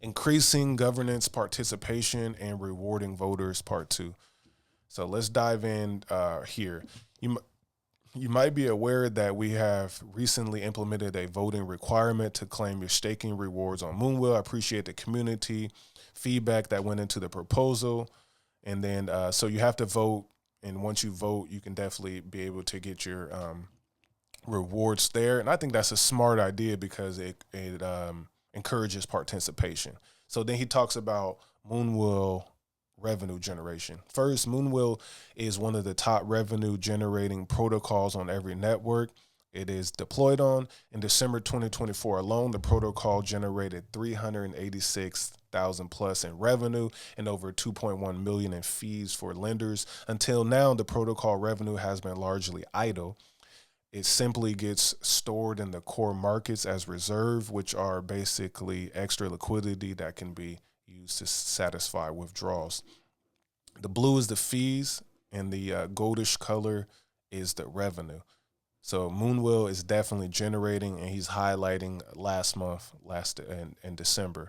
Increasing governance participation and rewarding voters, part two. So let's dive in here. You you might be aware that we have recently implemented a voting requirement to claim your staking rewards on Moonwell. I appreciate the community feedback that went into the proposal. And then, so you have to vote. And once you vote, you can definitely be able to get your rewards there. And I think that's a smart idea because it encourages participation. So then he talks about Moonwell revenue generation. First, Moonwell is one of the top revenue generating protocols on every network it is deployed on. In December 2024 alone, the protocol generated 386,000 plus in revenue and over 2.1 million in fees for lenders. Until now, the protocol revenue has been largely idle. It simply gets stored in the core markets as reserve, which are basically extra liquidity that can be used to satisfy withdrawals. The blue is the fees, and the goldish color is the revenue. So Moonwell is definitely generating, and he's highlighting last month, last in December.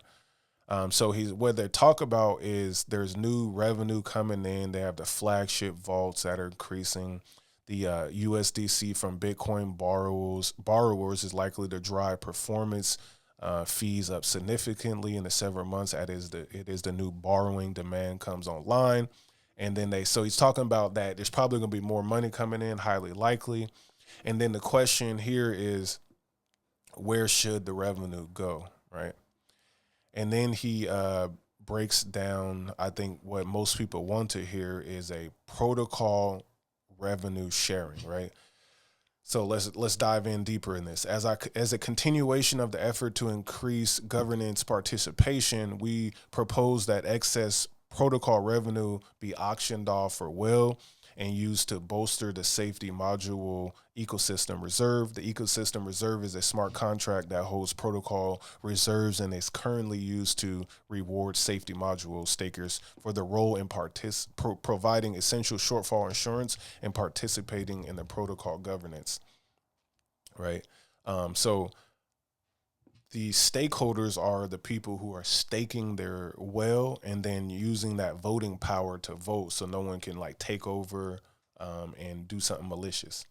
So he's what they talk about is there's new revenue coming in. They have the flagship vaults that are increasing. The USDC from Bitcoin borrowers is likely to drive performance fees up significantly in the several months. It is the new borrowing demand comes online, and then so he's talking about that there's probably going to be more money coming in, highly likely. And then the question here is, where should the revenue go, right? And then he breaks down, I think what most people want to hear is a protocol revenue sharing, right? So let's dive in deeper in this. As a continuation of the effort to increase governance participation, we propose that excess protocol revenue be auctioned off for will and used to bolster the safety module ecosystem reserve. The ecosystem reserve is a smart contract that holds protocol reserves and is currently used to reward safety module stakers for the role in providing essential shortfall insurance and participating in the protocol governance. Right. So the stakeholders are the people who are staking their well and then using that voting power to vote so no one can like take over and do something malicious.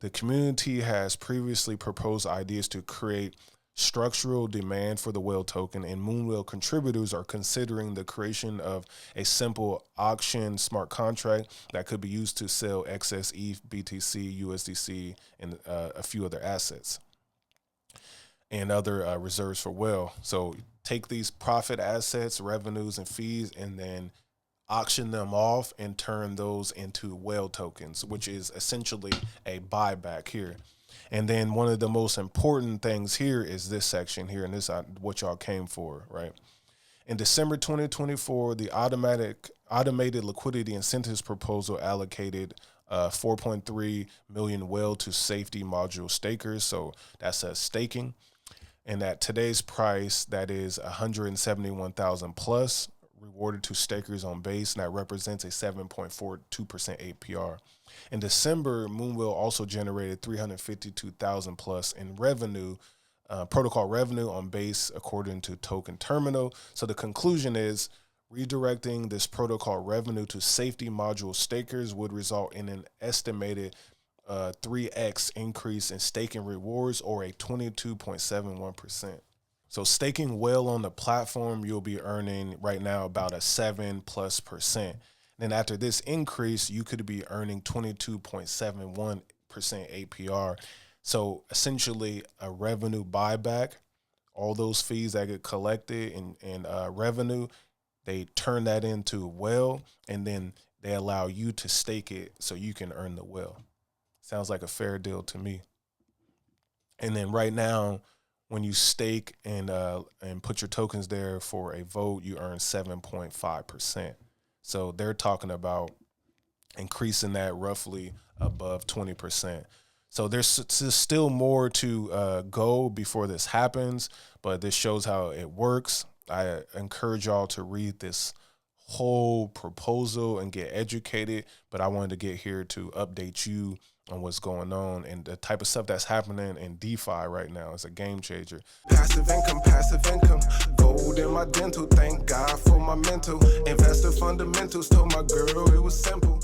The community has previously proposed ideas to create structural demand for the whale token, and Moonwell contributors are considering the creation of a simple auction smart contract that could be used to sell excess ETH, BTC, USDC, and a few other assets and other reserves for whale. So take these profit assets, revenues, and fees, and then auction them off and turn those into whale tokens, which is essentially a buyback here. And then one of the most important things here is this section here, and this is what y'all came for, right? In December 2024, the automated liquidity incentives proposal allocated 4.3 million whale to safety module stakers. So that's a staking. And at today's price, that is 171,000 plus rewarded to stakers on base, and that represents a 7.42% APR. In December, Moonwell also generated 352,000 plus in revenue, protocol revenue on base, according to Token Terminal. So the conclusion is redirecting this protocol revenue to safety module stakers would result in an estimated 3x increase in staking rewards, or a 22.71%. So staking well on the platform, you'll be earning right now about a 7+%. Then after this increase, you could be earning 22.71% APR. So essentially a revenue buyback, all those fees that get collected and revenue, they turn that into well, and then they allow you to stake it so you can earn the well. Sounds like a fair deal to me. And then right now, when you stake and put your tokens there for a vote, you earn 7.5%. So they're talking about increasing that roughly above 20%. So there's still more to go before this happens, but this shows how it works. I encourage y'all to read this whole proposal and get educated, but I wanted to get here to update you on what's going on and the type of stuff that's happening in DeFi right now. Is a game changer. Passive income, gold in my dental. Thank God for my mental. Investor fundamentals, told my girl it was simple.